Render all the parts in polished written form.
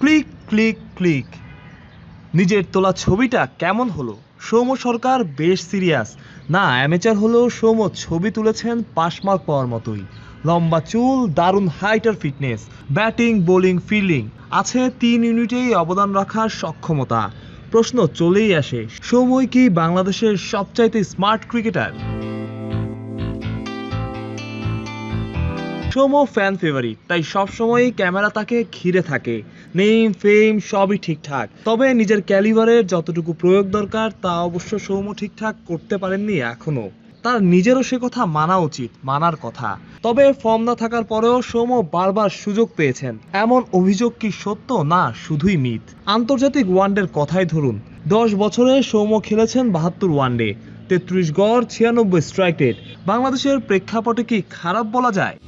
Click click click. নিজের তোলা ছবিটা কেমন হলো? সৌম্য সরকার বেশ সিরিয়াস। না অ্যামেচার হলেও সৌম্য ছবি তুলেছেন পাসমার্ক পাওয়ার মতোই। লম্বা চুল, দারুণ হাইট আর ফিটনেস, ব্যাটিং বোলিং ফিল্ডিং আছে 3 ইউনিটেই অবদান রাখার সক্ষমতা। প্রশ্ন চলেই আসে, সৌম্যই কি বাংলাদেশের সবচাইতে smart cricketer? Soumya fan favourite, তাই সবসময়ই ক্যামেরা তাকে ঘিরে থাকে। নেম ফেম সবই ঠিকঠাক, তবে নিজের ক্যালিবারের যতটুকু প্রয়োগ দরকার তা অবশ্য সৌম্য ঠিকঠাক করতে পারেননি এখনো। তার নিজেরও সে কথা মানা উচিত, মানার কথা। তবে ফর্ম না থাকার পরেও সৌম্য বারবার সুযোগ পেয়েছেন, এমন অভিযোগ কি সত্য না শুধুই মিথ? আন্তর্জাতিক ওয়ানডের কথাই ধরুন, 10 বছরে সৌম্য খেলেছেন 72 ওয়ানডে, 33 গড়, 96 স্ট্রাইক রেট। বাংলাদেশের প্রেক্ষাপটে কি খারাপ বলা যায়?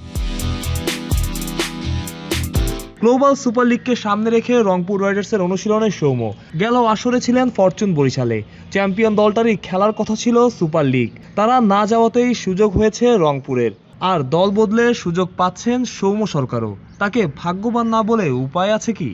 গ্লোবাল সুপার লিগকে সামনে রেখে রংপুর রাইডার্সের অনুশীলনে সৌম্য গেল আসরে ছিলেন ফরচুন বরিশালে। চ্যাম্পিয়ন দলটারই খেলার কথা ছিল সুপার লিগ, তারা না যাওয়াতেই সুযোগ হয়েছে রংপুরের। আর দল বদলে সুযোগ পাচ্ছেন সৌম্য সরকারও। তাকে ভাগ্যবান না বলে উপায় আছে কি?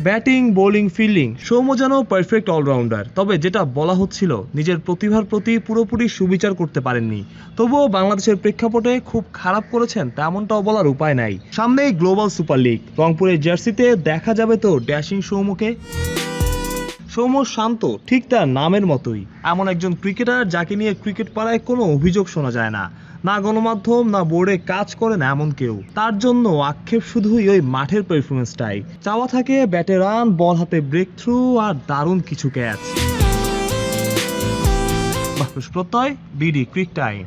ব্যাটিং বোলিং ফিল্ডিং সৌম্য যেন পারফেক্ট অলরাউন্ডার, তবে যেটা বলা হচ্ছিল, নিজের প্রতিভার প্রতি পুরোপুরি সুবিচার করতে পারেননি। তবুও বাংলাদেশের প্রেক্ষাপটে খুব খারাপ করেছেন তেমনটাও বলার উপায় নাই। সামনেই গ্লোবাল সুপার লিগ, রংপুরের জার্সিতে দেখা যাবে তো ড্যাশিং সৌম্যকে। সৌম্য শান্ত, ঠিক তার নামের মতোই। এমন একজন ক্রিকেটার যাকে নিয়ে ক্রিকেট পাড়ায় কোনো অভিযোগ শোনা যায় না, না গণমাধ্যম না বোর্ডে কাজ করেন এমন কেউ। তার জন্য আক্ষেপ শুধুই ওই মাঠের পারফরমেন্সটাই। চাওয়া থাকে ব্যাটে রান, বল হাতে ব্রেক থ্রু আর দারুণ কিছু ক্যাচ। মাহফুজ প্রত্যয়, বিডি ক্রিক টাইম।